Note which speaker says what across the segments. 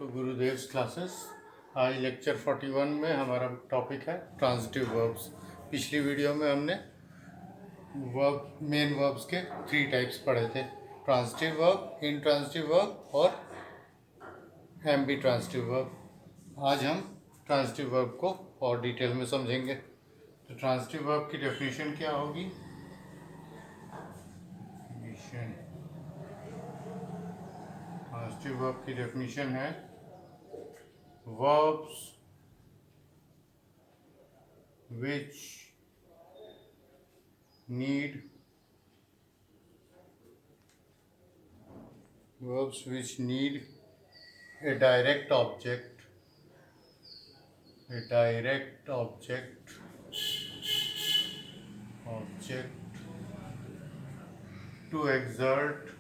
Speaker 1: गुरुदेव्स classes. आज lecture 41 में हमारा टॉपिक है ट्रांजिटिव वर्ब्स। पिछली वीडियो में हमने मेन वर्ब्स के 3 टाइप्स पढ़े थे, ट्रांजिटिव वर्ब, इंट्रांजिटिव वर्ब और एम्बी ट्रांजिटिव वर्ब। आज हम ट्रांजिटिव वर्ब को और डिटेल में समझेंगे। तो ट्रांजिटिव वर्ब की डेफिनेशन क्या होगी? ट्रांजिटिव वर्ब की डेफिनेशन है verbs which need a direct object to exert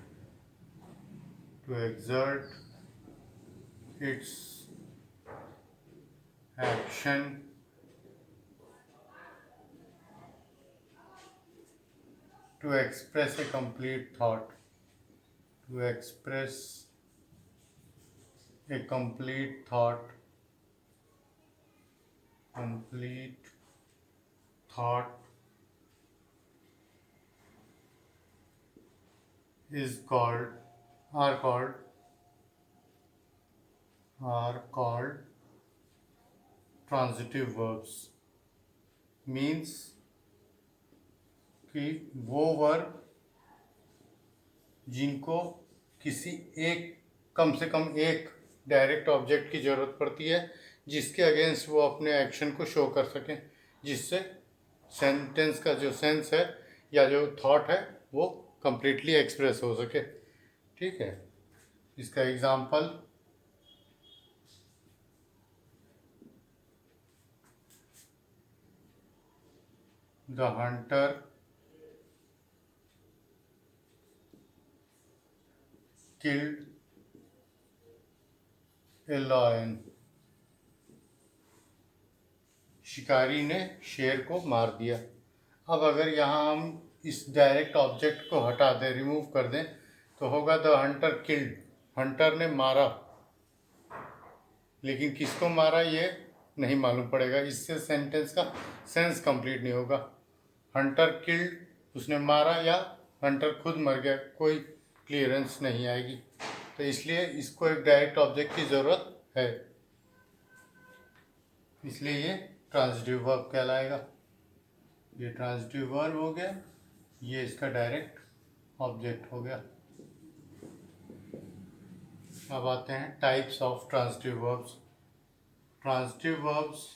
Speaker 1: its action to express a complete thought, is called are called transitive verbs। Means कि वो वर्ब जिनको किसी एक, कम से कम एक डायरेक्ट ऑब्जेक्ट की ज़रूरत पड़ती है जिसके अगेंस्ट वो अपने एक्शन को शो कर सकें, जिससे सेंटेंस का जो सेंस है या जो थॉट है वो कंप्लीटली एक्सप्रेस हो सके। ठीक है, इसका example the Hunter killed a lion। शिकारी ने शेर को मार दिया। अब अगर यहाँ हम इस डायरेक्ट ऑब्जेक्ट को हटा दें, रिमूव कर दें, तो होगा द हंटर किल्ड, हंटर ने मारा, लेकिन किसको मारा ये नहीं मालूम पड़ेगा। इससे सेंटेंस का सेंस कंप्लीट नहीं होगा। हंटर किल्ड, उसने मारा, या हंटर खुद मर गया, कोई क्लियरेंस नहीं आएगी। तो इसलिए इसको एक डायरेक्ट ऑब्जेक्ट की ज़रूरत है, इसलिए ये ट्रांजिटिव वर्ब कहलाएगा। ये ट्रांजिटिव वर्ब हो गया, ये इसका डायरेक्ट ऑब्जेक्ट हो गया। अब आते हैं types of transitive verbs. Transitive verbs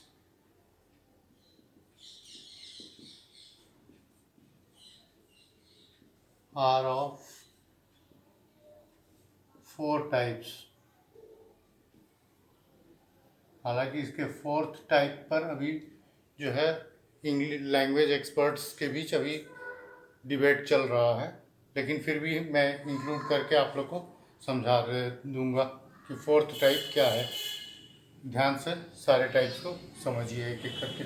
Speaker 1: are of 4 types. हालांकि इसके 4th टाइप पर अभी जो है इंग्लिश लैंग्वेज एक्सपर्ट्स के बीच अभी डिबेट चल रहा है, लेकिन फिर भी मैं इंक्लूड करके आप लोग को समझा दूंगा कि 4th टाइप क्या है। ध्यान से सारे टाइप्स को समझिए एक एक करके।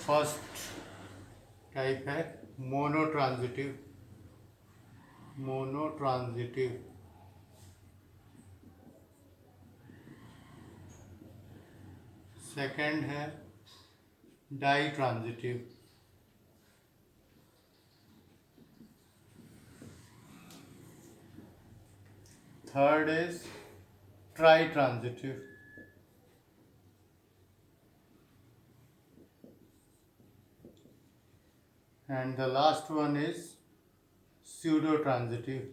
Speaker 1: फर्स्ट टाइप है मोनोट्रांजिटिव। सेकंड है ditransitive. Third is tritransitive. and the last one is pseudo-transitive।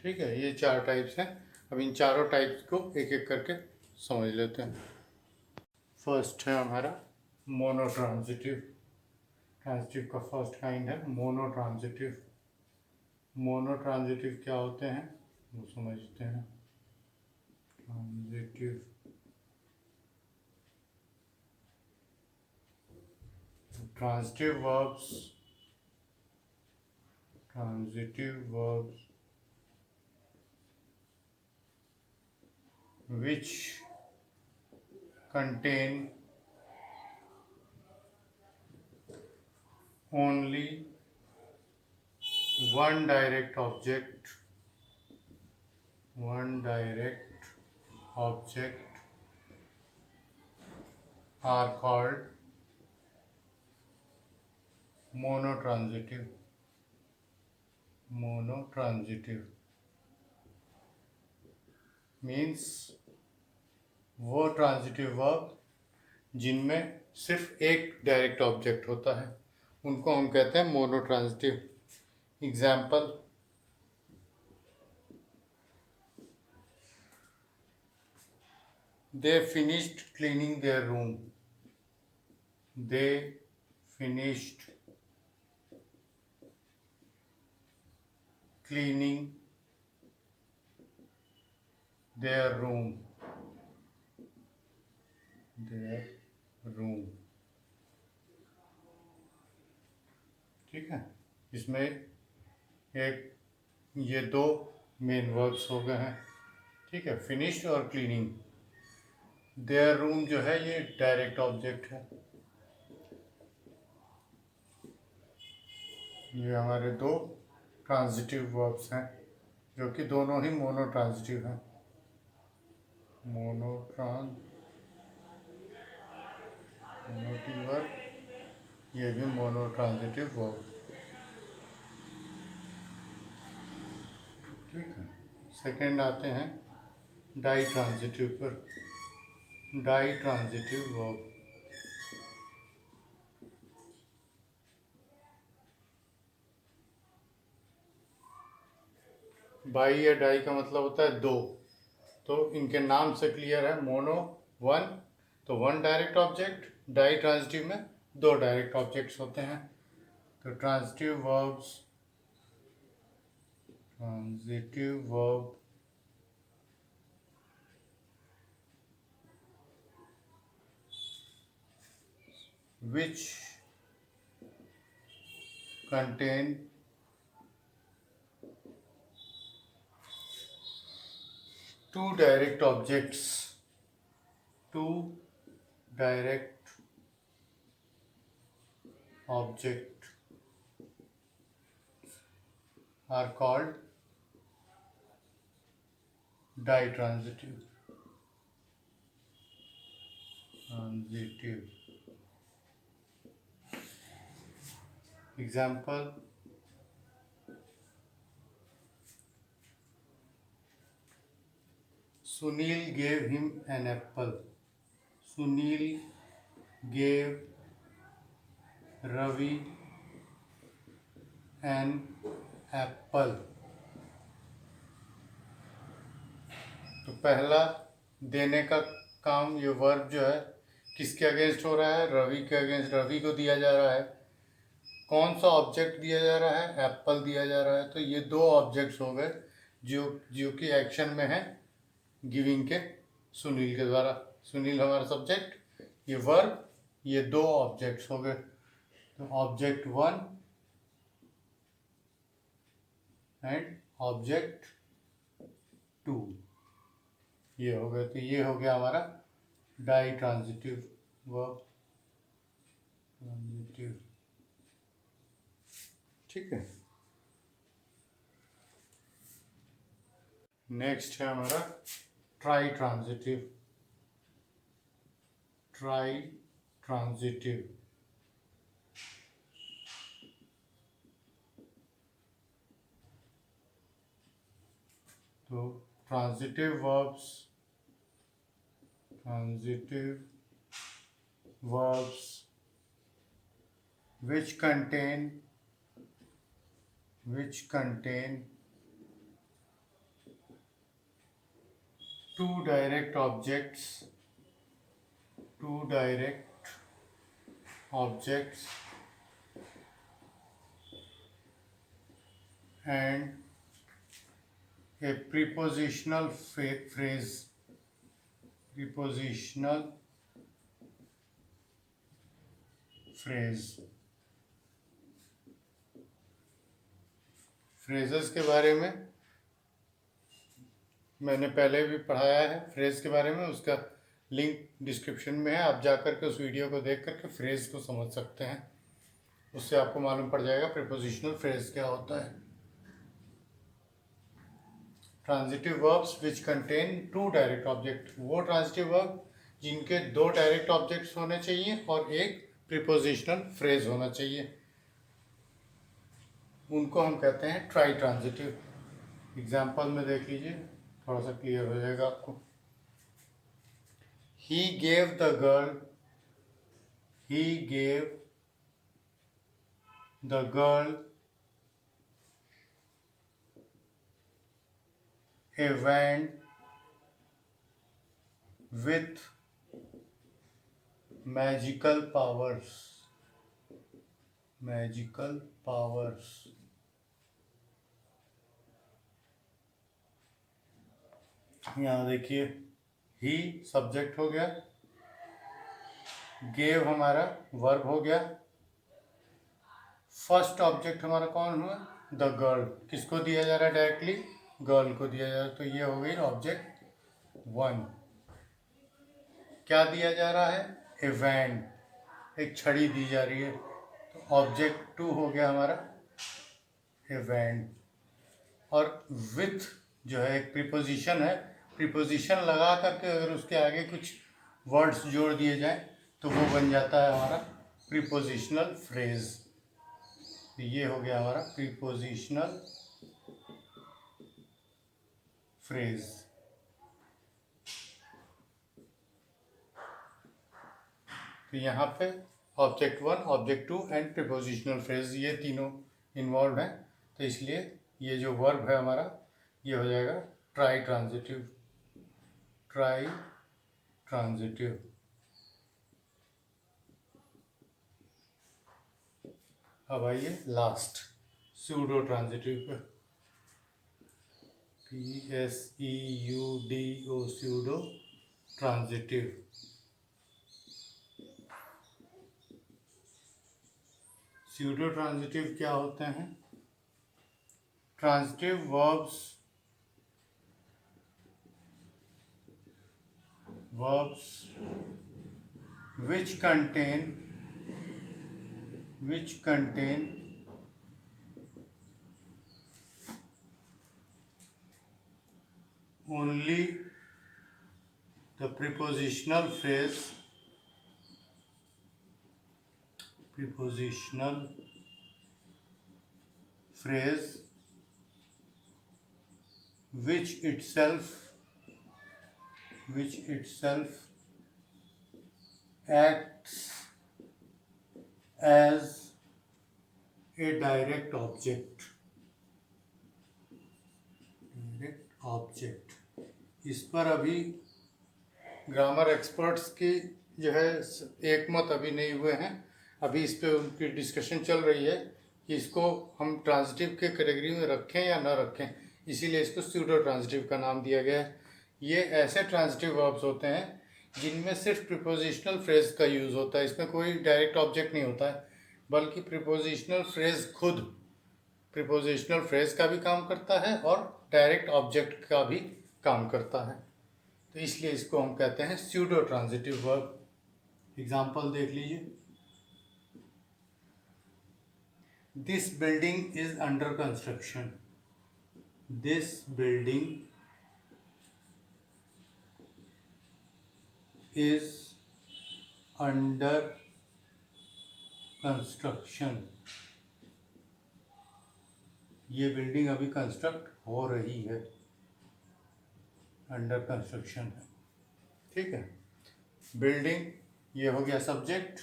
Speaker 1: ठीक है, ये 4 टाइप्स हैं। अब इन चारों टाइप्स को एक एक करके समझ लेते हैं। फर्स्ट है हमारा मोनोट्रांजिटिव। ट्रांजिटिव का फर्स्ट काइंड है मोनोट्रांजिटिव। मोनोट्रांजिटिव क्या होते हैं वो समझते हैं। transitive verbs which contain only one direct object are called monotransitive means वो ट्रांजिटिव वर्ब जिनमें सिर्फ एक डायरेक्ट ऑब्जेक्ट होता है उनको हम कहते हैं monotransitive. Example, they finished cleaning their room, they finished cleaning their room ठीक है, इसमें एक ये दो मेन वर्ब्स हो गए हैं। ठीक है, फिनिश्ड और क्लीनिंग। देयर रूम जो है ये डायरेक्ट ऑब्जेक्ट है। ये हमारे दो ट्रांजिटिव वर्ब्स हैं जो कि दोनों ही मोनोट्रांजिटिव हैं। मोनोट्रांजिटिव वर्ब, ये भी मोनोट्रांजिटिव वर्ब। ठीक है, सेकंड आते हैं डाई ट्रांजिटिव पर। डाई ट्रांजिटिव वर्ब, बाई या डाई का मतलब होता है दो, तो इनके नाम से क्लियर है। मोनो वन, तो one direct object, ditransitive में दो डायरेक्ट ऑब्जेक्ट्स होते हैं। तो transitive verb which contain two direct objects are called ditransitive. Example, Sunil gave him an apple. Sunil gave Ravi an apple. तो पहला देने का काम, ये वर्ब जो है किसके अगेंस्ट हो रहा है? रवि के अगेंस्ट। रवि को दिया जा रहा है, कौन सा ऑब्जेक्ट दिया जा रहा है? एप्पल दिया जा रहा है। तो ये दो ऑब्जेक्ट्स हो गए जो कि एक्शन में है गिविंग के सुनील के द्वारा। सुनील हमारा सब्जेक्ट, ये वर्ब, ये दो ऑब्जेक्ट्स हो गए। तो object one and object two, ये हो गए। तो ये हो गया हमारा डाई ट्रांजिटिव वर्ब। ठीक है, नेक्स्ट है हमारा ट्राई ट्रांजिटिव। तो transitive verbs which contain two direct objects and a prepositional phrase phrases के बारे में मैंने पहले भी पढ़ाया है फ्रेज के बारे में, उसका लिंक डिस्क्रिप्शन में है, आप जा कर के उस वीडियो को देख करके फ्रेज को समझ सकते हैं, उससे आपको मालूम पड़ जाएगा प्रीपोजिशनल फ्रेज क्या होता है। Transitive verbs which contain two direct object, वो ट्रांजिटिव वर्ब जिनके दो डायरेक्ट ऑब्जेक्ट्स होने चाहिए और एक प्रीपोजिशनल फ्रेज होना चाहिए, उनको हम कहते हैं ट्राई ट्रांजिटिव। एग्जाम्पल में देख लीजिए, थोड़ा सा क्लियर हो जाएगा आपको। He gave the girl, he gave the girl a wand with magical powers, magical powers। यहाँ देखिए, ही सब्जेक्ट हो गया, गेव हमारा वर्ब हो गया, फर्स्ट ऑब्जेक्ट हमारा कौन हुआ, द गर्ल, किसको दिया जा रहा है डायरेक्टली, गर्ल को दिया जा रहा है, तो ये हो गई ऑब्जेक्ट वन। क्या दिया जा रहा है, ए वैंड, एक छड़ी दी जा रही है, तो ऑब्जेक्ट टू हो गया हमारा ए वैंड। और विथ जो है एक प्रीपोजिशन है, प्रीपोजिशन लगा करके अगर उसके आगे कुछ वर्ड्स जोड़ दिए जाएं तो वो बन जाता है हमारा प्रीपोजिशनल फ्रेज। तो ये हो गया हमारा प्रीपोजिशनल फ्रेज। तो यहाँ पे object one, object two and prepositional phrase, ये तीनों इन्वॉल्व हैं, तो इसलिए ये जो वर्ब है हमारा ये हो जाएगा ट्राई ट्रांजिटिव, ट्राई ट्रांजिटिव। अब आइए लास्ट स्यूडो ट्रांजिटिव पे, PSEUDO pseudo transitive. Pseudo transitive क्या होते हैं, transitive verbs which contain only the prepositional phrase which itself acts as a direct object। इस पर अभी ग्रामर एक्सपर्ट्स की जो है एक मत अभी नहीं हुए हैं, अभी इस पे उनकी डिस्कशन चल रही है कि इसको हम ट्रांजिटिव के कैटेगरी में रखें या ना रखें, इसीलिए इसको स्यूडो ट्रांजिटिव का नाम दिया गया है। ये ऐसे ट्रांजिटिव वर्ब्स होते हैं जिनमें सिर्फ प्रीपोजिशनल फ्रेज का यूज़ होता है, इसमें कोई डायरेक्ट ऑब्जेक्ट नहीं होता है, बल्कि प्रीपोजिशनल फ्रेज खुद प्रीपोजिशनल फ्रेज का भी काम करता है और डायरेक्ट ऑब्जेक्ट का भी काम करता है, तो इसलिए इसको हम कहते हैं स्यूडो ट्रांजिटिव वर्ब। एग्जाम्पल देख लीजिए, this building is under construction, this building is under construction, ये बिल्डिंग अभी कंस्ट्रक्ट हो रही है, अंडर कंस्ट्रक्शन है, ठीक है। बिल्डिंग ये हो गया सब्जेक्ट,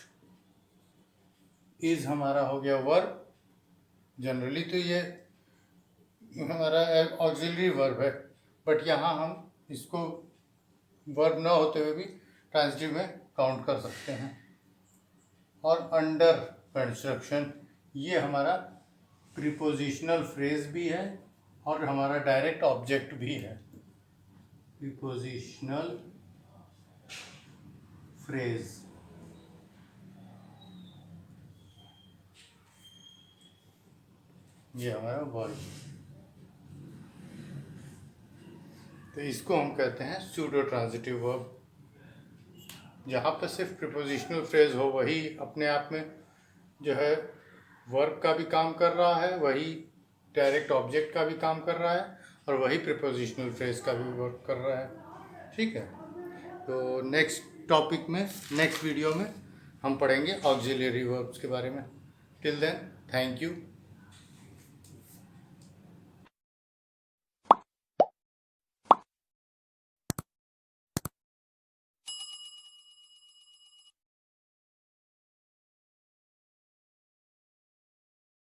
Speaker 1: इज हमारा हो गया वर्ब, जनरली तो ये हमारा ऑक्सिलरी वर्ब है, बट यहाँ हम इसको वर्ब ना होते हुए भी ट्रांजिटिव में काउंट कर सकते हैं। और अंडर कंस्ट्रक्शन ये हमारा प्रीपोजिशनल फ्रेज भी है और हमारा डायरेक्ट ऑब्जेक्ट भी है, प्रीपोजिशनल फ्रेज। ये हमारा वर्ब। तो इसको हम कहते हैं सूडो ट्रांजिटिव वर्ब। जहाँ पर सिर्फ प्रीपोजिशनल फ्रेज हो वही अपने आप में जो है वर्ब का भी काम कर रहा है, वही डायरेक्ट ऑब्जेक्ट का भी काम कर रहा है, और वही प्रीपोजिशनल फ्रेज का भी वर्क कर रहा है। ठीक है, तो नेक्स्ट टॉपिक में, नेक्स्ट वीडियो में हम पढ़ेंगे ऑक्सिलरी वर्ब्स के बारे में। Till then, thank you.